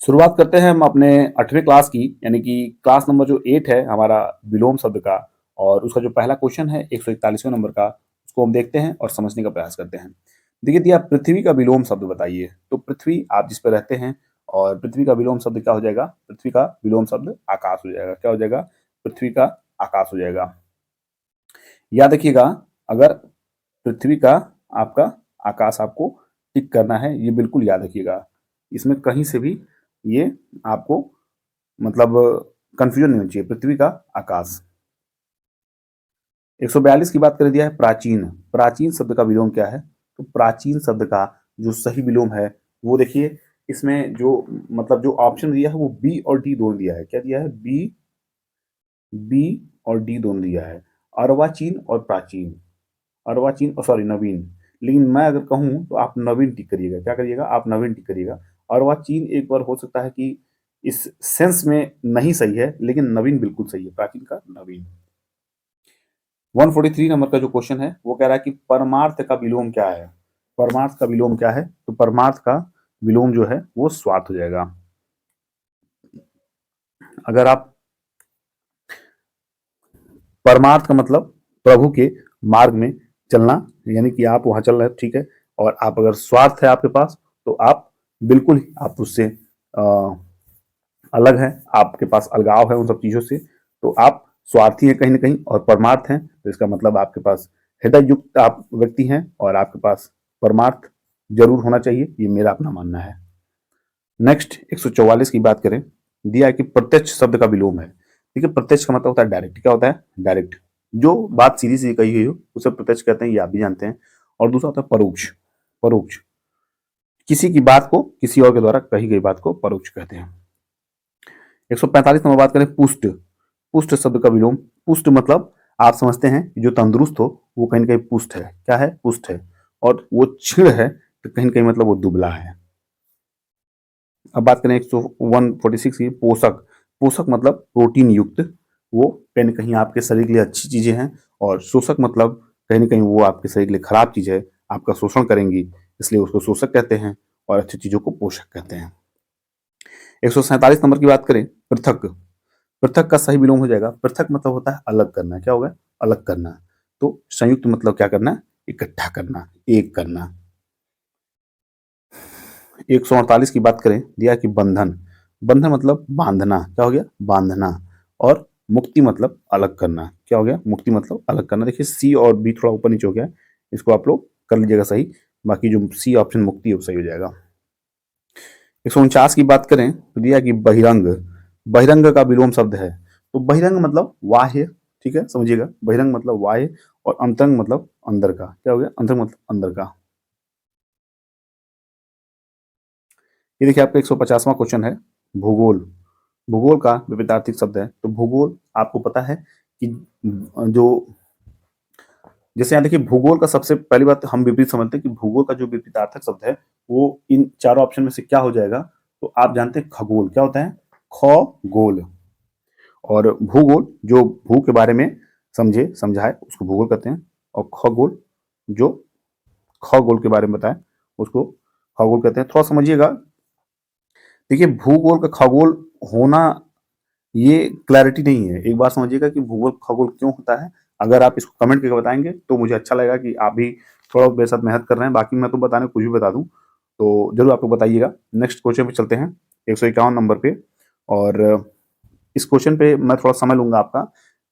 शुरुआत करते हैं हम अपने 8वीं क्लास की, यानी कि क्लास नंबर जो 8 है हमारा विलोम शब्द का। और उसका जो पहला क्वेश्चन है 141वें नंबर का, उसको हम देखते हैं और समझने का प्रयास करते हैं। देखिए दिया पृथ्वी का विलोम शब्द बताइए, तो पृथ्वी आप जिस पे रहते हैं, और पृथ्वी का विलोम शब्द क्या हो जाएगा? पृथ्वी का विलोम शब्द आकाश हो जाएगा। क्या हो जाएगा? पृथ्वी का आकाश हो जाएगा। याद रखिएगा, अगर पृथ्वी का आपका आकाश आपको टिक करना है, ये बिल्कुल याद रखिएगा। इसमें कहीं से भी ये आपको मतलब कंफ्यूजन नहीं होनी चाहिए। पृथ्वी का आकाश। 142 की बात कर दिया है प्राचीन। प्राचीन शब्द का विलोम क्या है? तो प्राचीन शब्द का जो सही विलोम है वो देखिए, इसमें जो मतलब जो ऑप्शन दिया है वो बी और डी दोनों दिया है। क्या दिया है? बी बी और डी दोनों दिया है। अर्वाचीन और प्राचीन। अर्वाचीन सॉरी नवीन। लेकिन मैं अगर कहूँ तो आप नवीन टिक करिएगा। क्या करिएगा? आप नवीन टिक करिएगा। अर्वाचीन एक बार हो सकता है कि इस सेंस में नहीं सही है, लेकिन नवीन बिल्कुल सही है। प्राचीन का नवीन। 143 नंबर का जो क्वेश्चन है वो कह रहा है कि परमार्थ का विलोम क्या है? परमार्थ का विलोम क्या है? तो परमार्थ का विलोम जो है वो स्वार्थ हो जाएगा। अगर आप परमार्थ का मतलब प्रभु के मार्ग में चलना, यानी कि आप वहां चल रहे हैं, ठीक है, और आप अगर स्वार्थ है आपके पास, तो आप बिल्कुल ही आप उससे अलग हैं, आपके पास अलगाव है उन सब चीजों से, तो आप स्वार्थी हैं कहीं ना कहीं। और परमार्थ हैं तो इसका मतलब आपके पास हृदय युक्त आप व्यक्ति हैं, और आपके पास परमार्थ जरूर होना चाहिए, ये मेरा अपना मानना है। नेक्स्ट 144 की बात करें, दिया है कि प्रत्यक्ष शब्द का विलोम है। देखिए प्रत्यक्ष का मतलब होता है डायरेक्ट। क्या होता है? डायरेक्ट। जो बात सीधी सीधी कही हुई हो उसे प्रत्यक्ष कहते हैं, ये आप भी जानते हैं। और दूसरा होता है परोक्ष। परोक्ष किसी की बात को किसी और के द्वारा कही गई बात को परोक्ष कहते हैं। 145 नंबर बात करें पुष्ट। पुष्ट शब्द का विलोम। पुष्ट मतलब आप समझते हैं कि जो तंदुरुस्त हो वो कहीं ना कहीं पुष्ट है। क्या है? पुष्ट है। और वो क्षीण है तो कहीं ना कहीं मतलब वो दुबला है। अब बात करें 146 की पोषक। पोषक मतलब प्रोटीन युक्त। वो कहीं ना कहीं आपके शरीर के लिए अच्छी चीजें हैं। और शोषक मतलब कहीं ना कहीं वो आपके शरीर के लिए खराब चीज है, आपका शोषण करेंगी, इसलिए उसको शोषक कहते हैं। और अच्छी चीजों को पोषक कहते हैं। 147 नंबर की बात करें पृथक। पृथक का सही विलोम हो जाएगा, पृथक मतलब होता है अलग करना। क्या होगा? अलग करना। तो संयुक्त मतलब क्या करना? इकट्ठा करना, एक करना। 148 की बात करें, दिया कि बंधन। बंधन मतलब बांधना। क्या हो गया? बांधना। और मुक्ति मतलब अलग करना। क्या हो गया? मुक्ति मतलब अलग करना। देखिए सी और बी थोड़ा ऊपर नीचे हो गया, इसको आप लोग कर लीजिएगा सही। बाकी जो सी ऑप्शन मुक्ति है वो सही हो जाएगा। 149 की बात करें तो दिया कि बहिरंग। बहिरंग का विलोम शब्द है। तो बहिरंग मतलब बाह्य। ठीक है, समझिएगा, बहिरंग मतलब बाह्य। और अंतरंग मतलब अंदर का। क्या हो गया? अंतरंग मतलब अंदर का। ये देखिए आपका 150वां क्वेश्चन है भूगोल। भूगोल का विपरीतार्थक शब्द है। तो भूगोल आपको पता है कि जो जैसे यहाँ देखिए भूगोल का सबसे पहली बात हम विपरीत समझते हैं कि भूगोल का जो विपरीतार्थक शब्द है वो इन चारों ऑप्शन में से क्या हो जाएगा? तो आप जानते हैं खगोल। क्या होता है? खगोल। और भूगोल जो भू के बारे में समझे समझाए उसको भूगोल कहते हैं। और खगोल जो खगोल के बारे में बताए उसको खगोल कहते हैं। थोड़ा समझिएगा। देखिए भूगोल का खगोल होना ये क्लैरिटी नहीं है। एक बार समझिएगा कि भूगोल खगोल क्यों होता है। अगर आप इसको कमेंट करके बताएंगे तो मुझे अच्छा लगेगा कि आप भी थोड़ा मेरे साथ मेहनत कर रहे हैं। बाकी मैं तो बताने कुछ भी बता दूं, तो जरूर आप लोग बताइएगा। नेक्स्ट क्वेश्चन पे चलते हैं 151 नंबर पे। और इस क्वेश्चन पे मैं थोड़ा समय लूंगा आपका,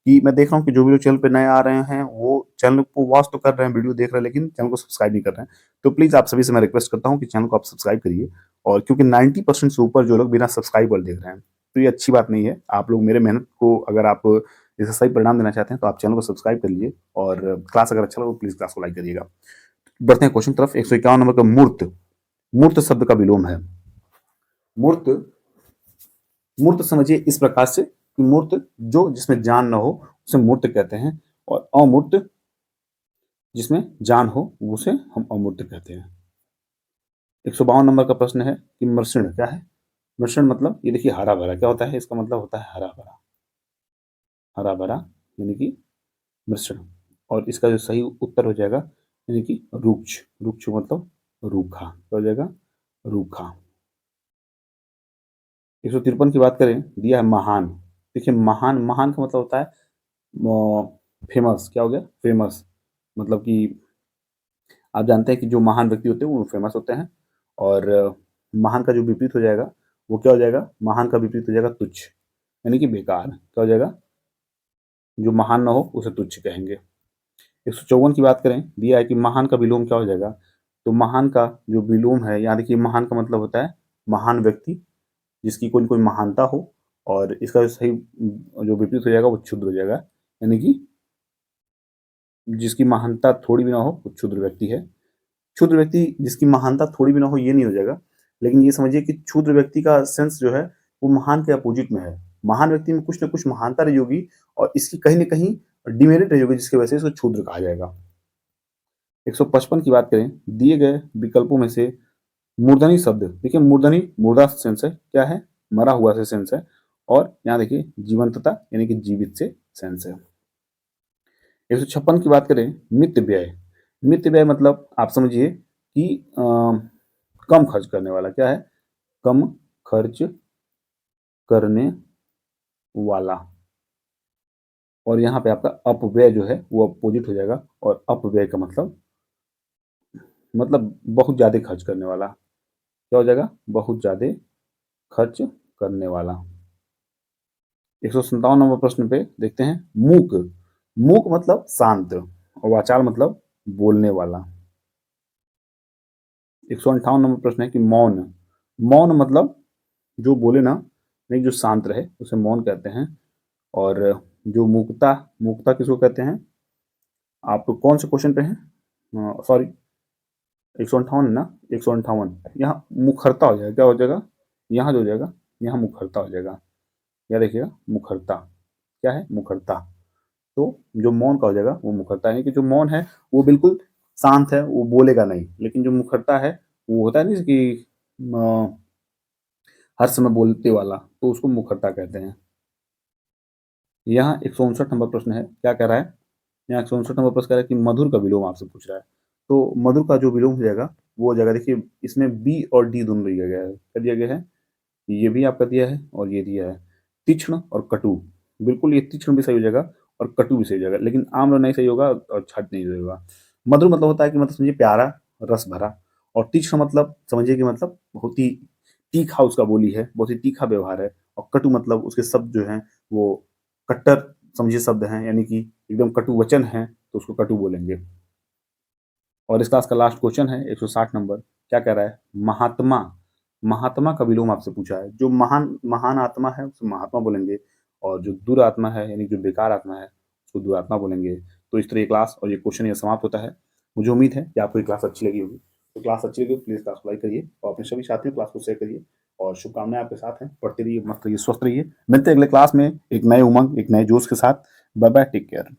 कि मैं देख रहा हूँ कि जो भी लोग चैनल पे नए आ रहे हैं वो चैनल को वॉच तो कर रहे हैं, वीडियो देख रहे हैं, लेकिन चैनल को सब्सक्राइब नहीं कर रहे हैं। तो प्लीज आप सभी से मैं रिक्वेस्ट करता हूँ कि चैनल को आप सब्सक्राइब करिए। और क्योंकि 90% से ऊपर जो लोग बिना सब्सक्राइब और देख रहे हैं, तो ये अच्छी बात नहीं है। आप लोग मेरे मेहनत को अगर आप इसे सही परिणाम देना चाहते हैं तो आप चैनल को सब्सक्राइब कर लीजिए। और क्लास अगर अच्छा लगा तो प्लीज क्लास को लाइक करिएगा। बढ़ते हैं क्वेश्चन तरफ। 151 नंबर का मूर्त। मूर्त शब्द का विलोम है। मूर्त। मूर्त समझिए इस प्रकार से कि मूर्त जो जिसमें जान न हो उसे मूर्त कहते हैं। और अमूर्त जिसमें जान हो उसे हम अमूर्त कहते हैं। 152 नंबर का प्रश्न है कि मृषण क्या है? मृषण मतलब ये देखिए हरा भरा। क्या होता है? इसका मतलब होता है हरा भरा। हरा भरा यानी कि मृषण। और इसका जो सही उत्तर हो जाएगा यानी कि रुक्ष। रुक्ष मतलब रूखा। क्या हो जाएगा? रूखा। 153 की बात करें, दिया है महान। देखिए महान, महान का मतलब होता है फेमस। क्या हो गया? फेमस। मतलब कि आप जानते हैं कि जो महान व्यक्ति होते हैं वो फेमस होते हैं। और महान का जो विपरीत हो जाएगा वो क्या हो जाएगा? महान का विपरीत हो जाएगा तुच्छ, यानी कि बेकार। क्या हो जाएगा? जो महान ना हो उसे तुच्छ कहेंगे। 154 की बात करें, दिया है कि महान का विलोम क्या हो जाएगा? तो महान का जो विलोम है, यहाँ देखिए महान का मतलब होता है महान व्यक्ति, जिसकी कोई न कोई महानता हो, और इसका जो सही जो विपरीत हो जाएगा वो क्षुद्र हो जाएगा, यानी कि जिसकी महानता थोड़ी भी ना हो वो क्षुद्र व्यक्ति है। क्षुद्र व्यक्ति जिसकी महानता थोड़ी भी ना हो ये नहीं हो जाएगा, लेकिन ये समझिए कि क्षुद्र व्यक्ति का सेंस जो है वो महान के अपोजिट में है। महान व्यक्ति में कुछ न कुछ महानता रही होगी और इसकी कहीं न कहीं डिमेरिट रही होगी, जिसकी वजह से इसको क्षुद्र कहा जाएगा। 155 की बात करें, दिए गए विकल्पों में से मूर्धनी शब्द, देखिए मूर्धनी मुर्दा सेंस है, क्या है? मरा हुआ से सेंस है। और यहाँ देखिए जीवंतता यानी कि जीवित से सेंस है। 156 की बात करें, मित व्यय। मित व्यय मतलब आप समझिए कि कम खर्च करने वाला। क्या है? कम खर्च करने वाला। और यहाँ पे आपका अपव्यय जो है वो अपोजिट हो जाएगा, और अपव्यय का मतलब बहुत ज़्यादा खर्च करने वाला। क्या हो जाएगा? बहुत ज़्यादा खर्च करने वाला। 157 नंबर प्रश्न पे देखते हैं, मूक। मूक मतलब शांत, और वाचाल मतलब बोलने वाला। 158 नंबर प्रश्न है कि मौन। मौन मतलब जो बोले ना, नहीं, जो शांत रहे उसे मौन कहते हैं। और जो मूकता, मूकता किसको कहते हैं? आप कौन से क्वेश्चन पे हैं? सॉरी, 158 ना, 158। यहाँ मुखरता हो जाएगा। क्या हो जाएगा? यहाँ जो हो जाएगा, यहाँ मुखरता हो जाएगा। यह देखिएगा मुखरता। क्या है? मुखरता। तो जो मौन का हो जाएगा वो मुखरता, यानी कि जो मौन है वो बिल्कुल शांत है, वो बोलेगा नहीं। लेकिन जो मुखरता है वो होता है नहीं कि हर समय बोलते वाला, तो उसको मुखरता कहते हैं। यहाँ 159 नंबर प्रश्न है, क्या कह रहा है? यहाँ 159 नंबर प्रश्न कह रहा है कि मधुर का विलोम आपसे पूछ रहा है। तो मधुर का जो विलोम हो जाएगा वो हो जाएगा, देखिए इसमें बी और डी दोनों दिया गया है। क्या दिया गया है? ये भी आपका दिया है और ये दिया है। तीक्ष्ण और कटु, बिल्कुल ये तीक्ष्ण भी सही हो जाएगा और कटु भी सही हो जाएगा, लेकिन आम्र नहीं सही होगा और छठ नहीं सही होगा। मधुर मतलब होता है कि मतलब समझिए प्यारा, रस भरा। और तीक्ष्ण मतलब समझिए कि मतलब बहुत ही तीखा उसका बोली है, बहुत ही तीखा व्यवहार है। और कटु मतलब उसके शब्द जो हैं वो कट्टर समझिए शब्द हैं, यानी कि एकदम कटु वचन है, तो उसको कटु बोलेंगे। और इस क्लास का लास्ट क्वेश्चन है 160 नंबर, क्या कह रहा है? महात्मा। महात्मा का विलोम आपसे पूछा है। जो महान महान आत्मा है उसे महात्मा बोलेंगे, और जो दुरात्मा है यानी जो बेकार आत्मा है उसको दुरात्मा बोलेंगे। तो इस तरह ये क्लास और ये क्वेश्चन ये समाप्त होता है। मुझे उम्मीद है कि आपको ये क्लास अच्छी लगी होगी। तो क्लास अच्छी लगी तो प्लीज़ क्लास को लाइक करिए और अपने सभी साथियों क्लास को शेयर करिए। और शुभकामनाएं आपके साथ हैं, पढ़ते रहिए, मस्त रहिए, स्वस्थ रहिए। मिलते हैं अगले क्लास में एक नए उमंग, एक नए जोश के साथ। Bye bye, take care.